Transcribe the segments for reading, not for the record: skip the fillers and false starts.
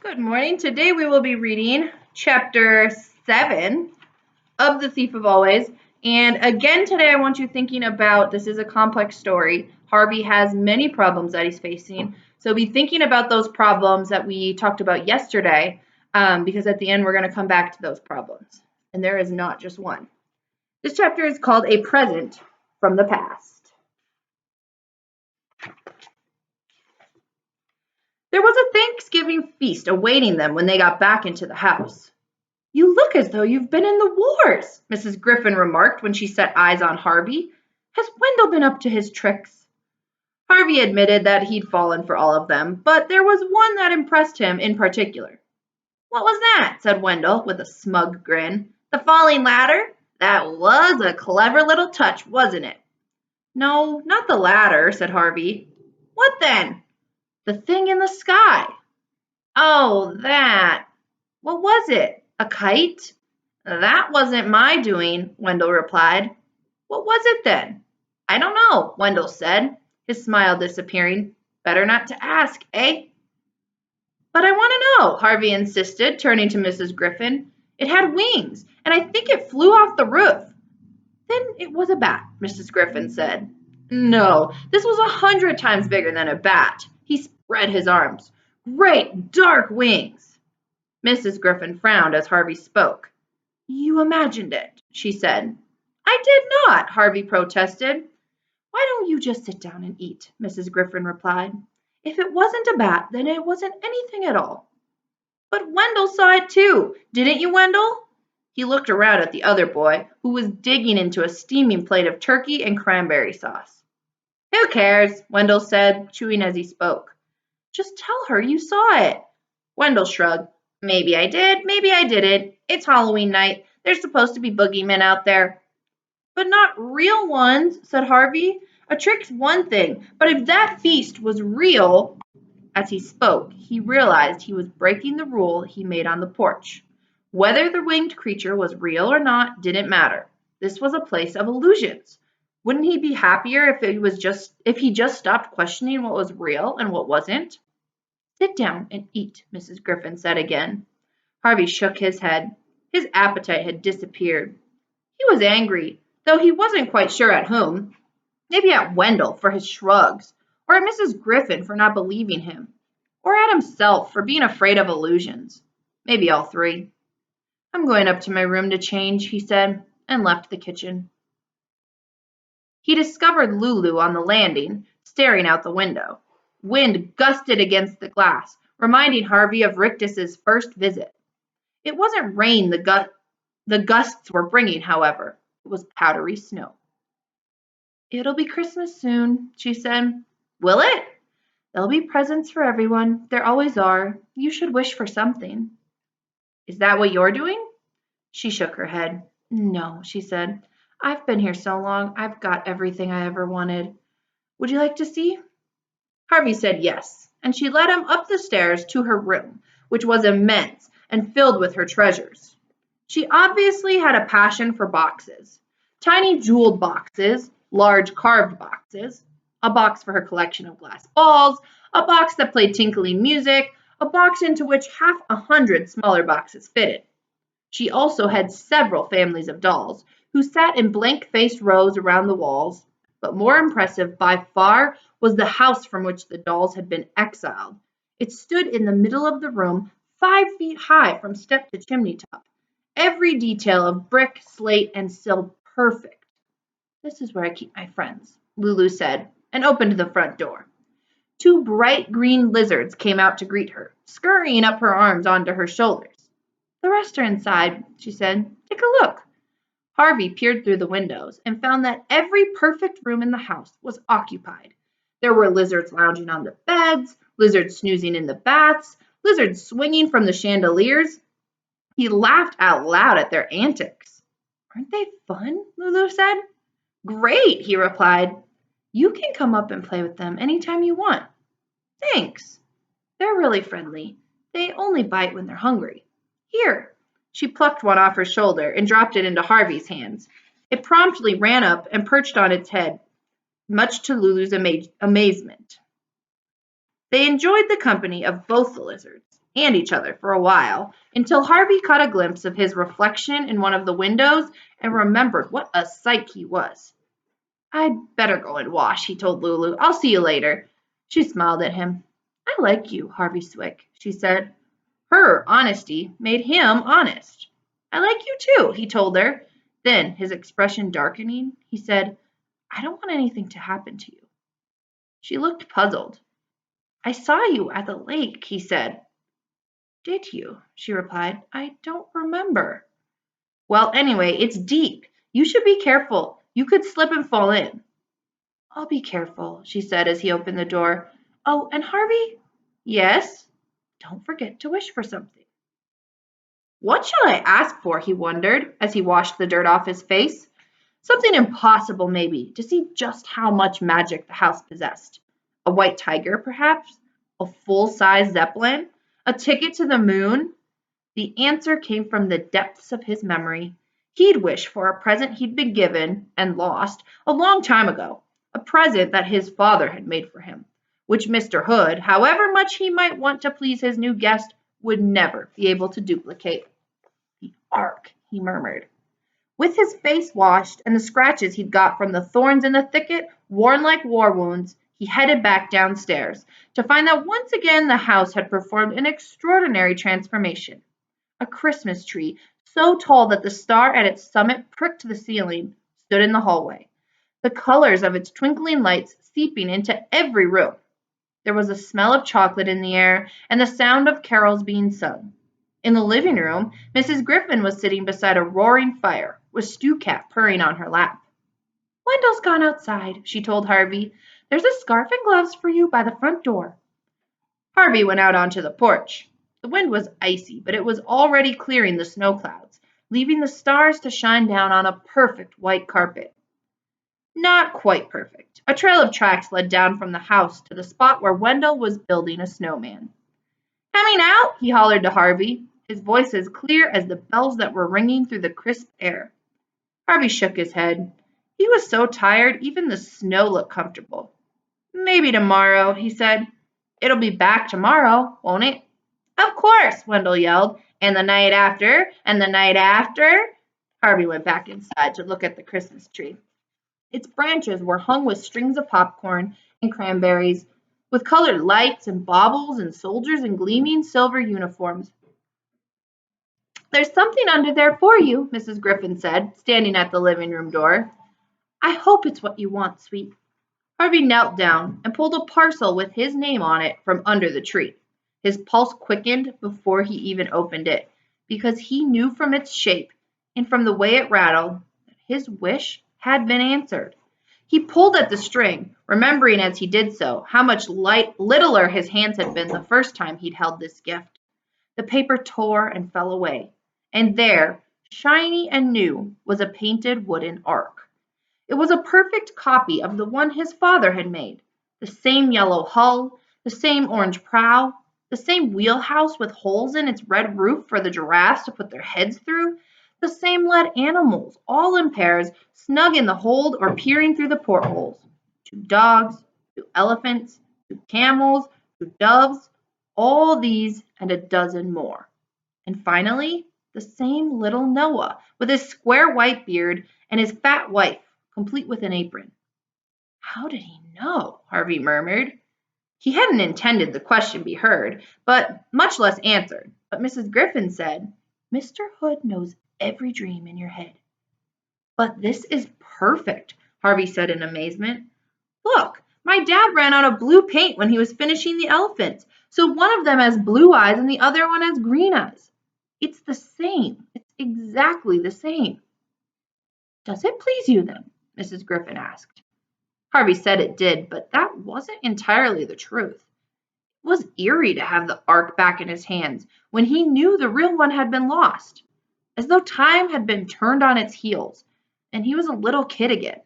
Good morning. Today we will be reading chapter 7 of The Thief of Always. And again, today I want you thinking about this is a complex story. Harvey has many problems that he's facing. So be thinking about those problems that we talked about yesterday, because at the end we're going to come back to those problems. And there is not just one. This chapter is called A Present from the Past. There was a Thanksgiving feast awaiting them when they got back into the house. "You look as though you've been in the wars," Mrs. Griffin remarked when she set eyes on Harvey. "Has Wendell been up to his tricks?" Harvey admitted that he'd fallen for all of them, but there was one that impressed him in particular. "What was that?" said Wendell with a smug grin. "The falling ladder? That was a clever little touch, wasn't it?" "No, not the ladder," said Harvey. "What then?" "The thing in the sky." "Oh, that. What was it? A kite?" "That wasn't my doing," Wendell replied. "What was it then?" "I don't know," Wendell said, his smile disappearing. "Better not to ask, eh?" "But I want to know," Harvey insisted, turning to Mrs. Griffin. "It had wings, and I think it flew off the roof." "Then it was a bat," Mrs. Griffin said. "No, this was 100 times bigger than a bat." He spread his arms. "Great dark wings." Mrs. Griffin frowned as Harvey spoke. "You imagined it," she said. "I did not," Harvey protested. "Why don't you just sit down and eat?" Mrs. Griffin replied. "If it wasn't a bat, then it wasn't anything at all." "But Wendell saw it too. Didn't you, Wendell?" He looked around at the other boy, who was digging into a steaming plate of turkey and cranberry sauce. "Who cares?" Wendell said, chewing as he spoke. "Just tell her you saw it." Wendell shrugged. "Maybe I did, maybe I didn't. It's Halloween night. There's supposed to be boogeymen out there." "But not real ones," said Harvey. "A trick's one thing, but if that feast was real—" As he spoke, he realized he was breaking the rule he made on the porch. Whether the winged creature was real or not didn't matter. This was a place of illusions. Wouldn't he be happier if he just stopped questioning what was real and what wasn't? "Sit down and eat," Mrs. Griffin said again. Harvey shook his head. His appetite had disappeared. He was angry, though he wasn't quite sure at whom. Maybe at Wendell for his shrugs, or at Mrs. Griffin for not believing him, or at himself for being afraid of illusions. Maybe all three. "I'm going up to my room to change," he said, and left the kitchen. He discovered Lulu on the landing, staring out the window. Wind gusted against the glass, reminding Harvey of Rictus's first visit. It wasn't rain the gusts were bringing, however. It was powdery snow. "It'll be Christmas soon," she said. "Will it?" "There'll be presents for everyone. There always are. You should wish for something." "Is that what you're doing?" She shook her head. "No," she said. "I've been here so long, I've got everything I ever wanted. Would you like to see?" Harvey said yes, and she led him up the stairs to her room, which was immense and filled with her treasures. She obviously had a passion for boxes. Tiny jeweled boxes, large carved boxes, a box for her collection of glass balls, a box that played tinkling music, a box into which 100 smaller boxes fitted. She also had several families of dolls, who sat in blank-faced rows around the walls, but more impressive by far was the house from which the dolls had been exiled. It stood in the middle of the room, 5 feet high from step to chimney top. Every detail of brick, slate, and sill perfect. "This is where I keep my friends," Lulu said, and opened the front door. 2 bright green lizards came out to greet her, scurrying up her arms onto her shoulders. "The rest are inside," she said. "Take a look." Harvey peered through the windows and found that every perfect room in the house was occupied. There were lizards lounging on the beds, lizards snoozing in the baths, lizards swinging from the chandeliers. He laughed out loud at their antics. "Aren't they fun?" Lulu said. "Great," he replied. "You can come up and play with them anytime you want." "Thanks." "They're really friendly. They only bite when they're hungry. Here." She plucked one off her shoulder and dropped it into Harvey's hands. It promptly ran up and perched on its head, much to Lulu's amazement. They enjoyed the company of both the lizards. and each other for a while, until Harvey caught a glimpse of his reflection in one of the windows and remembered what a sight he was. "I'd better go and wash," he told Lulu. "I'll see you later." She smiled at him. "I like you, Harvey Swick," she said. Her honesty made him honest. "I like you too," he told her. Then, his expression darkening, he said, "I don't want anything to happen to you." She looked puzzled. "I saw you at the lake," he said. "Did you?" she replied. "I don't remember." "Well, anyway, it's deep. You should be careful. You could slip and fall in." "I'll be careful," she said as he opened the door. "Oh, and Harvey?" "Yes?" "Don't forget to wish for something." What shall I ask for? He wondered as he washed the dirt off his face. Something impossible, maybe, to see just how much magic the house possessed. A white tiger, perhaps? A full-size Zeppelin? A ticket to the moon? The answer came from the depths of his memory. He'd wished for a present he'd been given and lost a long time ago, a present that his father had made for him, which Mr. Hood, however much he might want to please his new guest, would never be able to duplicate. "The Ark," he murmured. With his face washed and the scratches he'd got from the thorns in the thicket worn like war wounds, he headed back downstairs to find that once again the house had performed an extraordinary transformation. A Christmas tree, so tall that the star at its summit pricked the ceiling, stood in the hallway, the colors of its twinkling lights seeping into every room. There was a smell of chocolate in the air and the sound of carols being sung. In the living room, Mrs. Griffin was sitting beside a roaring fire, with Stew Cat purring on her lap. "Wendell's gone outside," she told Harvey. "There's a scarf and gloves for you by the front door." Harvey went out onto the porch. The wind was icy, but it was already clearing the snow clouds, leaving the stars to shine down on a perfect white carpet. Not quite perfect. A trail of tracks led down from the house to the spot where Wendell was building a snowman. "Coming out?" he hollered to Harvey, his voice as clear as the bells that were ringing through the crisp air. Harvey shook his head. He was so tired, even the snow looked comfortable. "Maybe tomorrow," he said. "It'll be back tomorrow, won't it?" "Of course," Wendell yelled. "And the night after, and the night after." Harvey went back inside to look at the Christmas tree. Its branches were hung with strings of popcorn and cranberries, with colored lights and baubles and soldiers in gleaming silver uniforms. "There's something under there for you," Mrs. Griffin said, standing at the living room door. "I hope it's what you want, sweet." Harvey knelt down and pulled a parcel with his name on it from under the tree. His pulse quickened before he even opened it, because he knew from its shape and from the way it rattled that his wish had been answered. He pulled at the string, remembering as he did so how much littler his hands had been the first time he'd held this gift. The paper tore and fell away, and there, shiny and new, was a painted wooden ark. It was a perfect copy of the one his father had made. The same yellow hull, the same orange prow, the same wheelhouse with holes in its red roof for the giraffes to put their heads through, the same led animals, all in pairs, snug in the hold or peering through the portholes. 2 dogs, 2 elephants, 2 camels, 2 doves, all these and a dozen more. And finally, the same little Noah, with his square white beard and his fat wife, complete with an apron. "How did he know?" Harvey murmured. He hadn't intended the question be heard, but much less answered. But Mrs. Griffin said, "Mr. Hood knows every dream in your head." "But this is perfect," Harvey said in amazement. "Look, my dad ran out of blue paint when he was finishing the elephants, so one of them has blue eyes and the other one has green eyes. It's the same. It's exactly the same." "Does it please you then?" Mrs. Griffin asked. Harvey said it did, but that wasn't entirely the truth. It was eerie to have the ark back in his hands when he knew the real one had been lost, as though time had been turned on its heels, and he was a little kid again.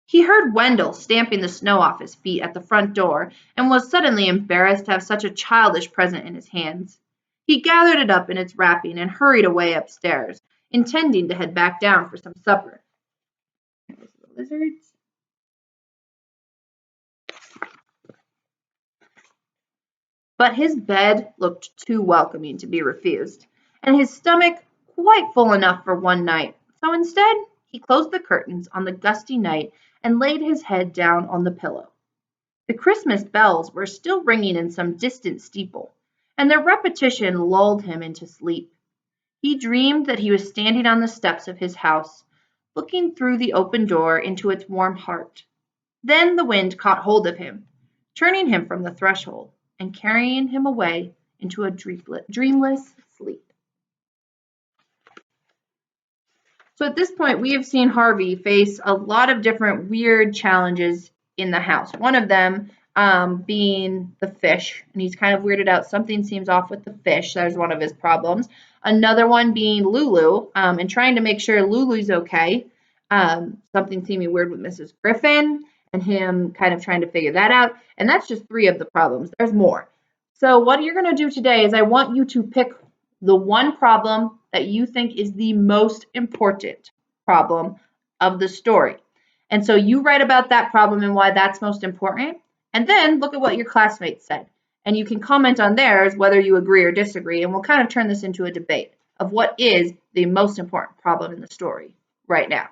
He heard Wendell stamping the snow off his feet at the front door and was suddenly embarrassed to have such a childish present in his hands. He gathered it up in its wrapping and hurried away upstairs, intending to head back down for some supper. There's the lizards. But his bed looked too welcoming to be refused, and his stomach quite full enough for one night. So instead, he closed the curtains on the gusty night and laid his head down on the pillow. The Christmas bells were still ringing in some distant steeple, and their repetition lulled him into sleep. He dreamed that he was standing on the steps of his house, looking through the open door into its warm heart. Then the wind caught hold of him, turning him from the threshold and carrying him away into a dreamless sleep. So at this point, we have seen Harvey face a lot of different weird challenges in the house. One of them being the fish, and he's kind of weirded out. Something seems off with the fish. There's one of his problems. Another one being Lulu, and trying to make sure Lulu's okay. Something seeming weird with Mrs. Griffin, and him kind of trying to figure that out. And that's just 3 of the problems. There's more. So what you're going to do today is I want you to pick the one problem that you think is the most important problem of the story. And so you write about that problem and why that's most important, and then look at what your classmates said. And you can comment on theirs whether you agree or disagree, and we'll kind of turn this into a debate of what is the most important problem in the story right now.